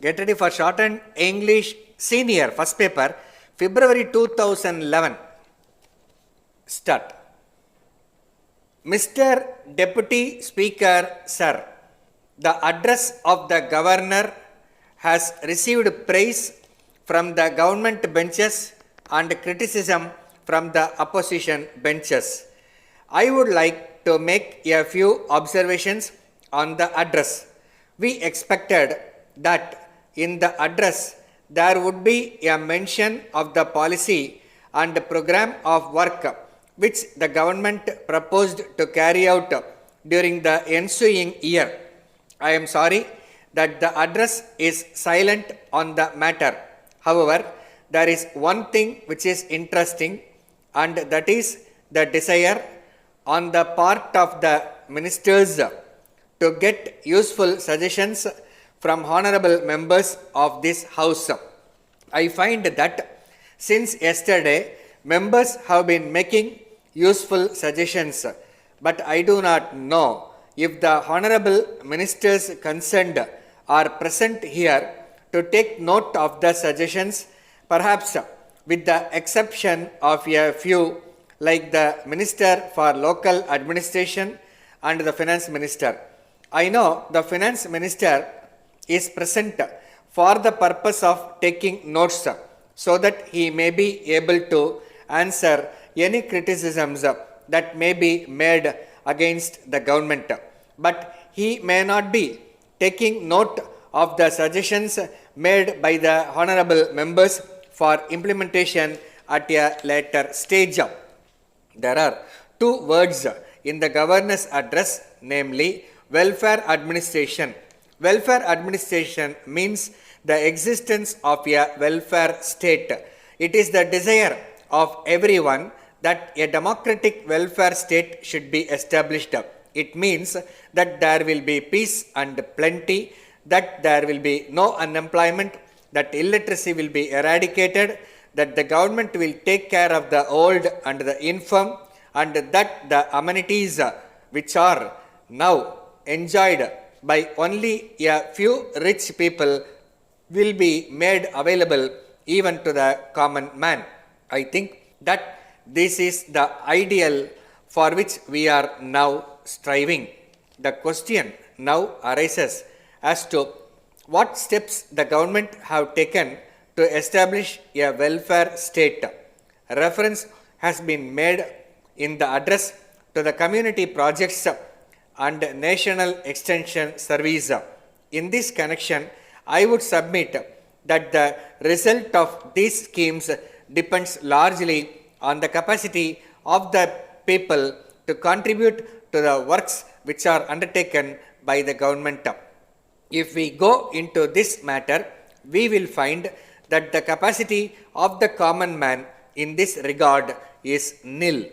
Get ready for Shorthand English Senior, first paper, February 2011. Start. Mr. Deputy Speaker, Sir, the address of the Governor has received praise from the government benches and criticism from the opposition benches. I would like to make a few observations on the address. We expected that in the address there would be a mention of the policy and program of work which the government proposed to carry out during the ensuing year. I am sorry that the address is silent on the matter. However, there is one thing which is interesting, and that is the desire on the part of the ministers to get useful suggestions from honorable members of this house. I find that since yesterday members have been making useful suggestions, but I do not know if the honorable ministers concerned are present here to take note of the suggestions, perhaps with the exception of a few like the Minister for Local Administration and the Finance Minister. I know the Finance Minister is present for the purpose of taking notes so that he may be able to answer any criticisms that may be made against the government. But he may not be taking note of the suggestions made by the honorable members for implementation at a later stage. There are two words in the governor's address, namely welfare administration. Welfare administration means the existence of a welfare state. It is the desire of everyone that a democratic welfare state should be established. It means that there will be peace and plenty, that there will be no unemployment, that illiteracy will be eradicated, that the government will take care of the old and the infirm, and that the amenities which are now enjoyed by only a few rich people will be made available even to the common man. I think that this is the ideal for which we are now striving. The question now arises as to what steps the government have taken to establish a welfare state. Reference has been made in the address to the community projects and National Extension Service. In this connection, I would submit that the result of these schemes depends largely on the capacity of the people to contribute to the works which are undertaken by the government. If we go into this matter, we will find that the capacity of the common man in this regard is nil.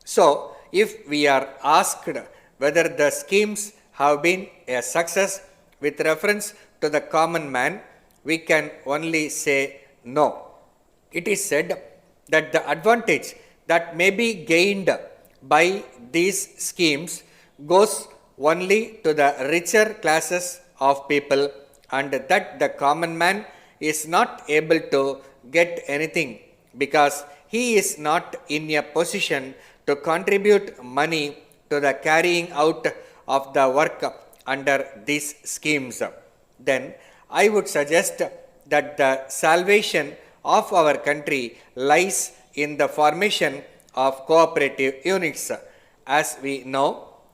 So, if we are asked whether the schemes have been a success with reference to the common man, we can only say no. It is said that the advantage that may be gained by these schemes goes only to the richer classes of people, and that the common man is not able to get anything because he is not in a position to contribute money to the carrying out of the work under these schemes. Then I would suggest that the salvation of our country lies in the formation of cooperative units. As we know,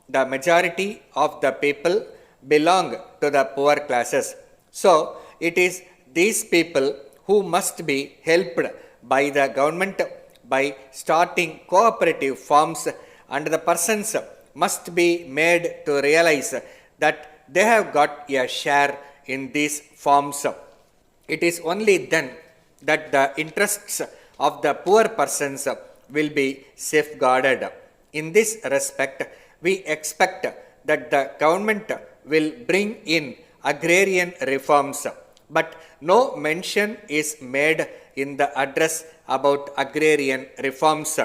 the majority of the people belong to the poor classes. So, it is these people who must be helped by the government by starting cooperative firms, and the persons must be made to realize that they have got a share in these firms. It is only then that the interests of the poor persons will be safeguarded. In this respect, we expect that the government will bring in agrarian reforms, but no mention is made in the address about agrarian reforms.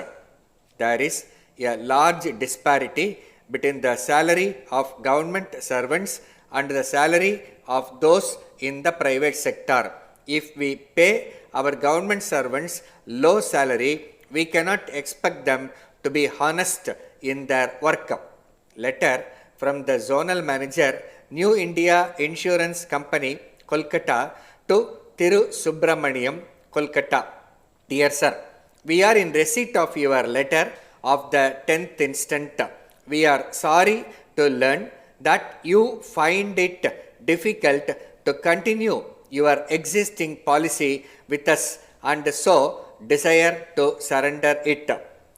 There is a large disparity between the salary of government servants and the salary of those in the private sector. If we pay our government servants low salary, we cannot expect them to be honest in their work. Letter from the Zonal Manager, New India Insurance Company, Kolkata, to Thiru Subramaniam, Kolkata. Dear Sir, we are in receipt of your letter of the 10th instant. We are sorry to learn that you find it difficult to continue your existing policy with us and so desire to surrender it.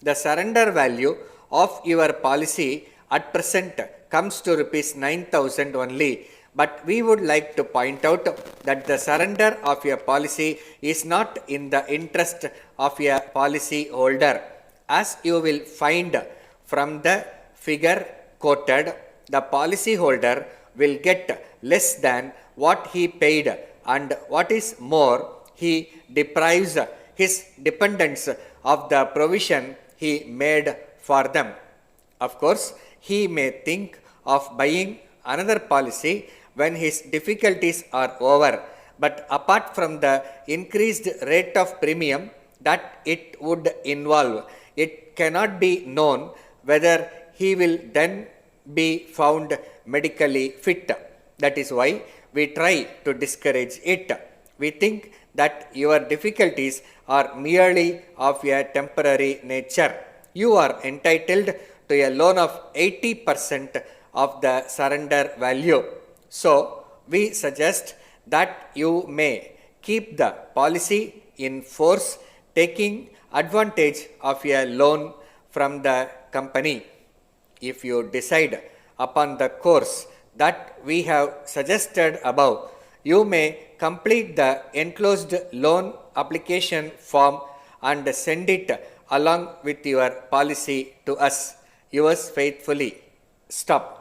The surrender value of your policy at present comes to rupees 9,000 only, but we would like to point out that the surrender of your policy is not in the interest of your policy holder. As you will find from the figure quoted, the policy holder will get less than what he paid, and what is more, he deprives his dependents of the provision he made for them. Of course, he may think of buying another policy when his difficulties are over, but apart from the increased rate of premium that it would involve, it cannot be known whether he will then be found medically fit. That is why we try to discourage it. We think that your difficulties are merely of a temporary nature. You are entitled to a loan of 80% of the surrender value. So, we suggest that you may keep the policy in force, taking advantage of a loan from the company. If you decide upon the course that we have suggested above, you may complete the enclosed loan application form and send it along with your policy to us. Yours faithfully. Stop.